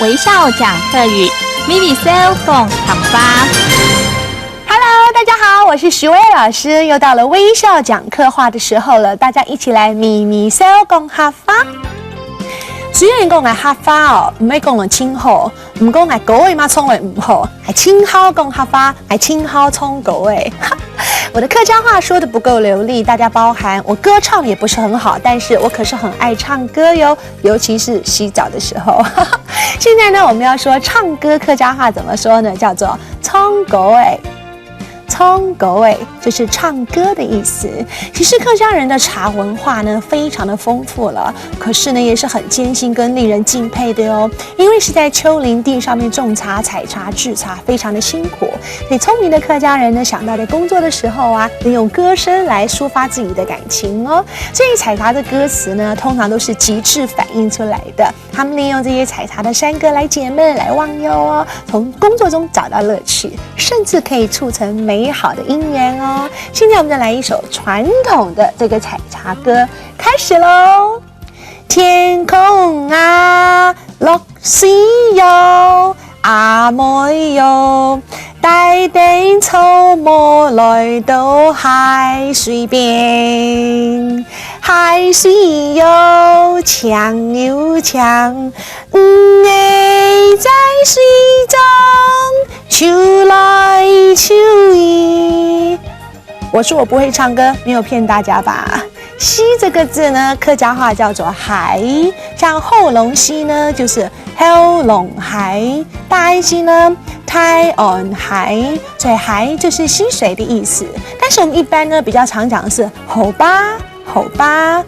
微笑讲客语 ，Vivi Sale 共好发。Hello， 大家好，我是徐薇老师，又到了微笑讲客话的时候了，大家一起来咪 Sale 共好发。虽然讲係客家哦，唔係講係清好，唔講係嗰位嘛聰慧唔好，係清好講客家，係清好聰嗰位。我的客家話說得不夠流利，大家包涵。我歌唱也不是很好，但是我可是很愛唱歌喲，尤其是洗澡的時候。現在呢，我們要說唱歌客家話怎麼說呢？叫做聰嗰位。聰嗰位就是唱歌的意思。其實客家人的茶文化呢，非常的豐富了，可是呢，也是很艱辛跟令人敬佩的哦。因為是在丘陵地上面種茶、採茶、製茶，非常的辛苦。所以聰明的客家人呢，想到在工作的時候啊，能用歌聲來抒發自己的感情哦。所以採茶的歌詞呢，通常都是極致反映出來的。他們利用這些採茶的山歌來解悶、來忘憂哦，從工作中找到樂趣，甚至可以促成美好的姻緣哦。現在我們就來一首傳統的這個採茶歌，開始嘍。天空啊，綠絲喲，阿妹喲，帶頂草木來到海水邊，海水喲強又強，魚在水中游來游去。我說我不會唱歌，沒有騙大家吧？溪這個字呢，客家話叫做海，像後龍溪呢，就是後龍海；大溪呢，泰岸海，所以海就是溪水的意思。但是我們一般呢，比較常講的是後巴，後巴。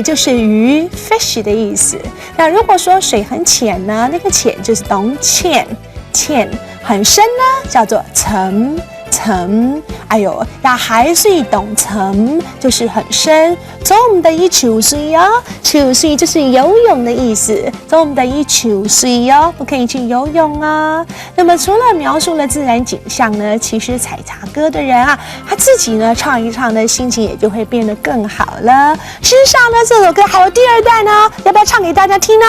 就是魚 fish 的意思。那如果說水很淺呢，那個淺就是懂淺，淺很深呢，叫做沉。沉，哎呦，要海水懂沉，就是很深。所以我們的一球水哦，球水就是游泳的意思。所以我們的一球水哦，不可以去游泳啊。那麼除了描述了自然景象呢，其實採茶歌的人啊，他自己呢唱一唱呢，心情也就會變得更好了。事實上呢，這首歌還有第二段呢，要不要唱給大家聽呢？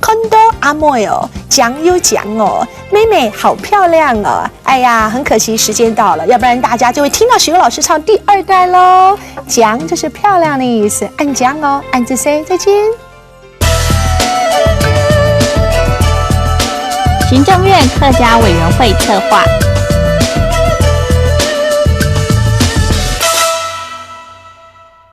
看到阿妹哦，講又講哦，妹妹好漂亮哦！哎呀，很可惜時間到了，要不然大家就會聽到許巍老師唱第二段嘍。講就是漂亮的意思，按講哦，按着 say 再見。行政院客家委員會策劃。